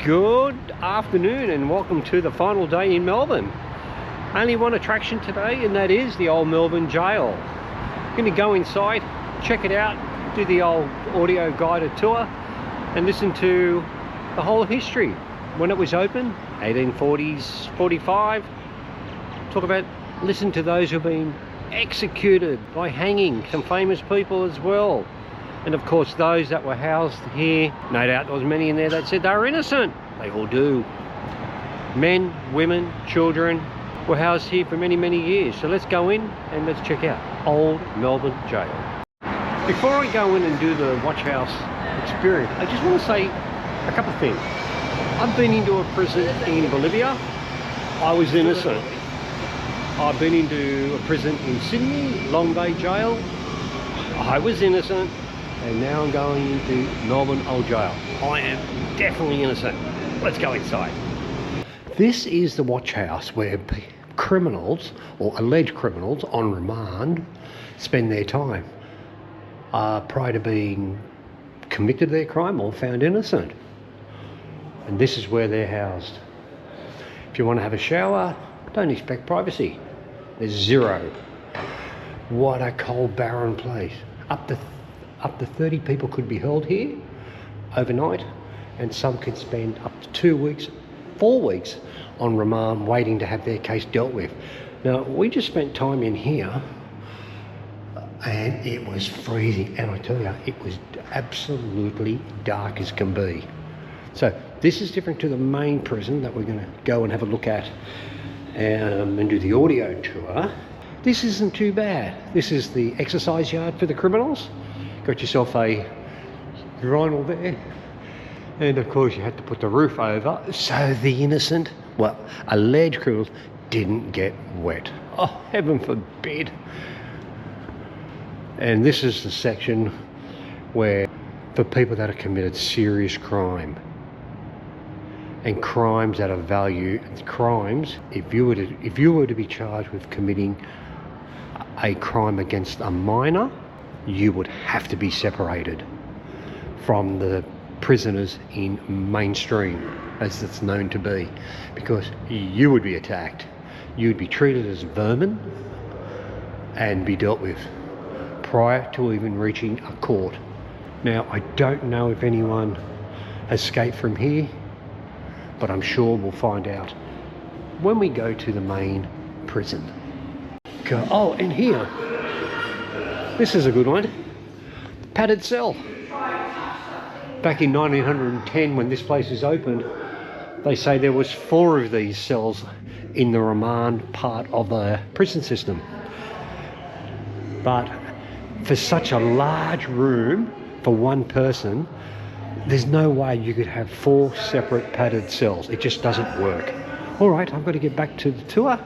Good afternoon and welcome to the final day in Melbourne. Only one attraction today, and that is the Old Melbourne Gaol. Going to go inside, check it out, do the old audio guided tour and listen to the whole history. When it was open, 1840s, 45. Listen to those who've been executed by hanging, some famous people as well. And of course those that were housed here, no doubt there was many in there that said they were innocent. They all do. Men, women, children were housed here for many, many years. So let's go in and let's check out Old Melbourne Gaol. Before I go in and do the watch house experience, I just want to say a couple of things. I've been into a prison in Bolivia. I was innocent. I've been into a prison in Sydney, Long Bay Jail. I was innocent. And now I'm going into Melbourne Old Gaol. I am definitely innocent. Let's go inside. This is the watch house where criminals, or alleged criminals on remand, spend their time prior to being convicted of their crime or found innocent. And this is where they're housed. If you want to have a shower, don't expect privacy. There's zero. What a cold, barren place. Up to 30 people could be held here overnight, and some could spend up to 2 weeks, 4 weeks on remand waiting to have their case dealt with. Now, we just spent time in here and it was freezing, and I tell you, it was absolutely dark as can be. So this is different to the main prison that we're going to go and have a look at and do the audio tour. This isn't too bad. This is the exercise yard for the criminals. Got yourself a urinal there, and of course you had to put the roof over so the innocent, well, alleged criminals didn't get wet. Oh, heaven forbid. And this is the section where for people that have committed serious crime and crimes that are value crimes. If you were to be charged with committing a crime against a minor, you would have to be separated from the prisoners in mainstream, as it's known to be, because you would be attacked. You'd be treated as vermin and be dealt with prior to even reaching a court. Now, I don't know if anyone has escaped from here, but I'm sure we'll find out when we go to the main prison. Oh, and here, this is a good one. Padded cell. Back in 1910, when this place was opened, they say there was 4 of these cells in the remand part of the prison system. But for such a large room for one person, there's no way you could have 4 separate padded cells. It just doesn't work. All right, I've got to get back to the tour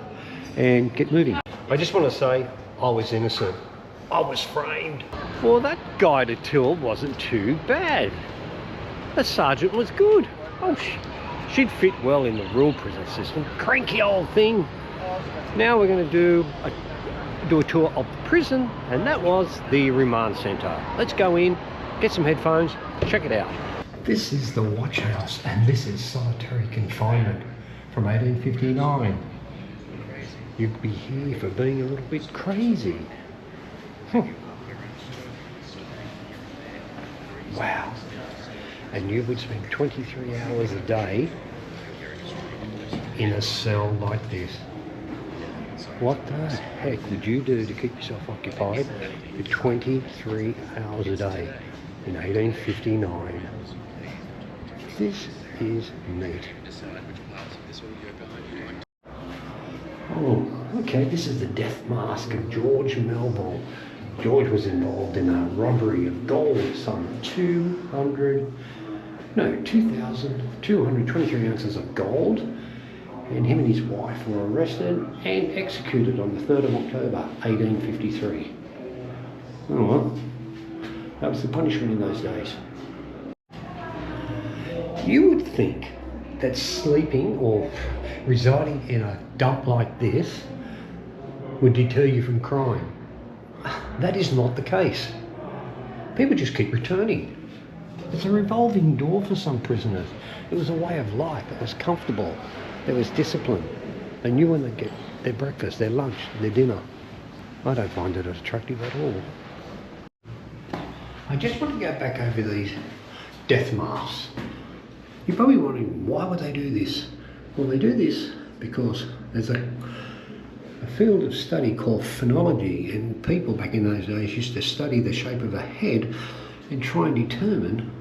and get moving. I just want to say I was innocent. I was framed. Well, that guided tour wasn't too bad. The sergeant was good. Oh, she'd fit well in the rural prison system. Cranky old thing. Now we're going to do a tour of the prison, and that was the Remand Centre. Let's go in, get some headphones, check it out. This is the watch house, and this is solitary confinement from 1859. You'd be here for being a little bit crazy. Wow. And you would spend 23 hours a day in a cell like this. What the heck would you do to keep yourself occupied for 23 hours a day in 1859? This is neat. Oh, okay, this is the death mask of George Melville. George was involved in a robbery of gold, some 2,223 ounces of gold, and him and his wife were arrested and executed on the 3rd of October 1853. Oh well, that was the punishment in those days. You would think that sleeping or residing in a dump like this would deter you from crime. That is not the case. People just keep returning. It's a revolving door for some prisoners. It was a way of life. It was comfortable. There was discipline. They knew when they'd get their breakfast, their lunch, their dinner. I don't find it attractive at all. I just want to go back over these death masks. You're probably wondering, why would they do this? Well, they do this because there's a field of study called phonology, and people back in those days used to study the shape of a head and try and determine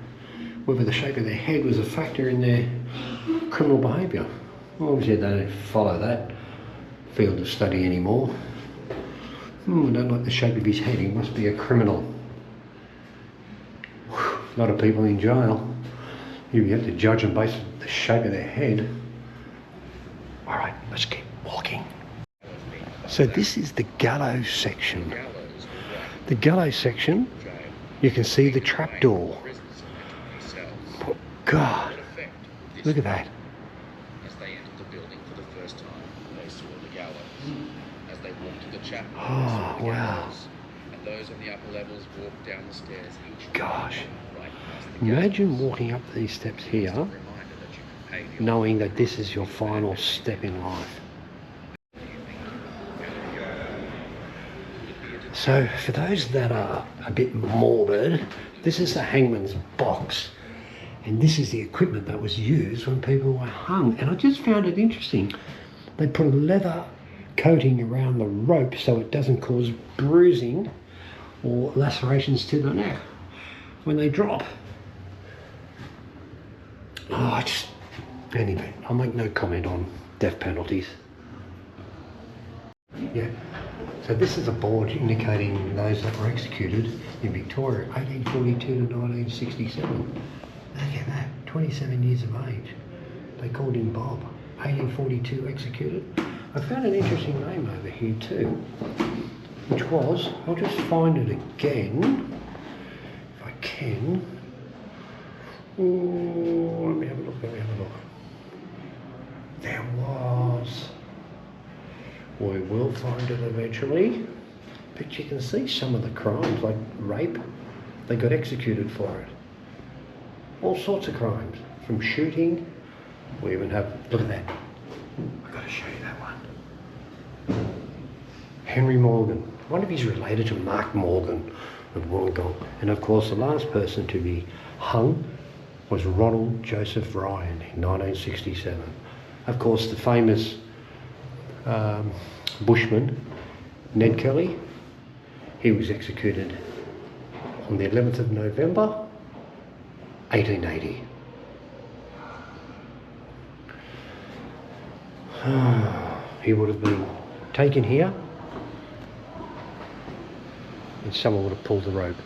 whether the shape of their head was a factor in their criminal behaviour. Well, obviously they don't follow that field of study anymore. I don't like the shape of his head, he must be a criminal. A lot of people in jail, you have to judge them based on the shape of their head. Alright, let's keep walking. So this is the gallows section. The gallows section, you can see the trapdoor. Oh God, look at that. As they entered the building for the first time, they saw the gallows. As they walked to the chapel, they saw the gallows. And those on the upper levels walked down the stairs each Gosh, right past the imagine walking up these steps here, knowing that this is your final step in life. So for those that are a bit morbid, this is the hangman's box, and this is the equipment that was used when people were hung. And I just found it interesting. They put a leather coating around the rope so it doesn't cause bruising or lacerations to the neck when they drop. Anyway, I'll make no comment on death penalties. Yeah. So this is a board indicating those that were executed in Victoria, 1842 to 1967. Look at that, 27 years of age. They called him Bob, 1842 executed. I found an interesting name over here too, which was, I'll just find it again, if I can. Oh, let me have a look. There was. We will find it eventually, but you can see some of the crimes, like rape, they got executed for it. All sorts of crimes, from shooting, we even have, look at that, I've got to show you that one. Henry Morgan, I wonder if he's related to Mark Morgan of Wollongong. And of course the last person to be hung was Ronald Joseph Ryan in 1967. Of course the famous Bushman, Ned Kelly, he was executed on the 11th of November, 1880. He would have been taken here and someone would have pulled the rope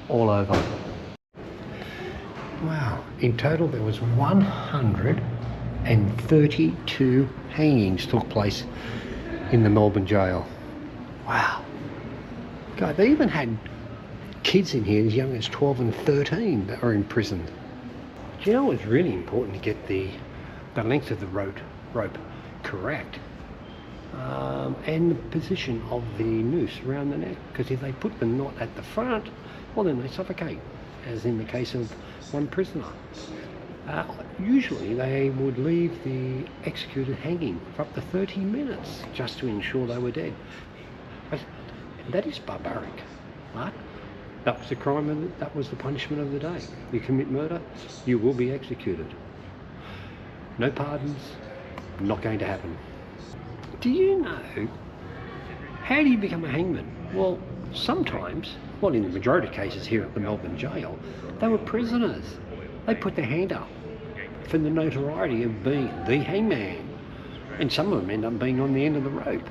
all over. Wow, in total there was 132 hangings took place in the Melbourne Gaol. Wow. God, they even had kids in here as young as 12 and 13 that were imprisoned. Do you know it's really important to get the length of the rope correct, and the position of the noose around the neck, because if they put the knot at the front, well then they suffocate, as in the case of one prisoner. Usually they would leave the executed hanging for up to 30 minutes just to ensure they were dead. That is barbaric, right? That was the crime and that was the punishment of the day. You commit murder, you will be executed. No pardons, not going to happen. Do you know, how do you become a hangman? Well, sometimes, well in the majority of cases here at the Melbourne Gaol, they were prisoners. They put their hand up for the notoriety of being the hangman. And some of them end up being on the end of the rope.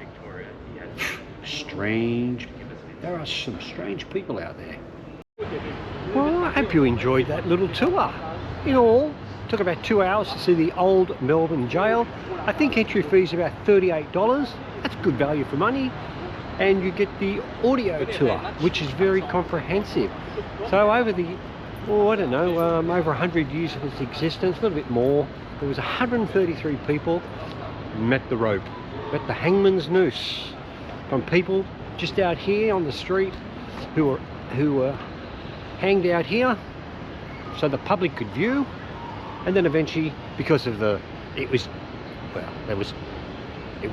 Strange. There are some strange people out there. Well, I hope you enjoyed that little tour. In all, took about 2 hours to see the Old Melbourne Gaol. I think entry fee is about $38. That's good value for money. And you get the audio tour, which is very comprehensive. So over the, I don't know, over 100 years of its existence, a little bit more, there was 133 people met the rope, met the hangman's noose, from people just out here on the street who were hanged out here so the public could view, and then eventually, because of it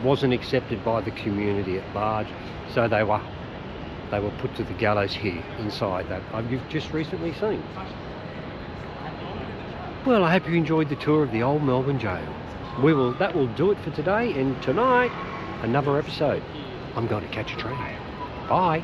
wasn't accepted by the community at large, so they were put to the gallows here inside that you've just recently seen. Well, I hope you enjoyed the tour of the Old Melbourne Gaol. That will do it for today, and tonight another episode. I'm going to catch a train. Bye.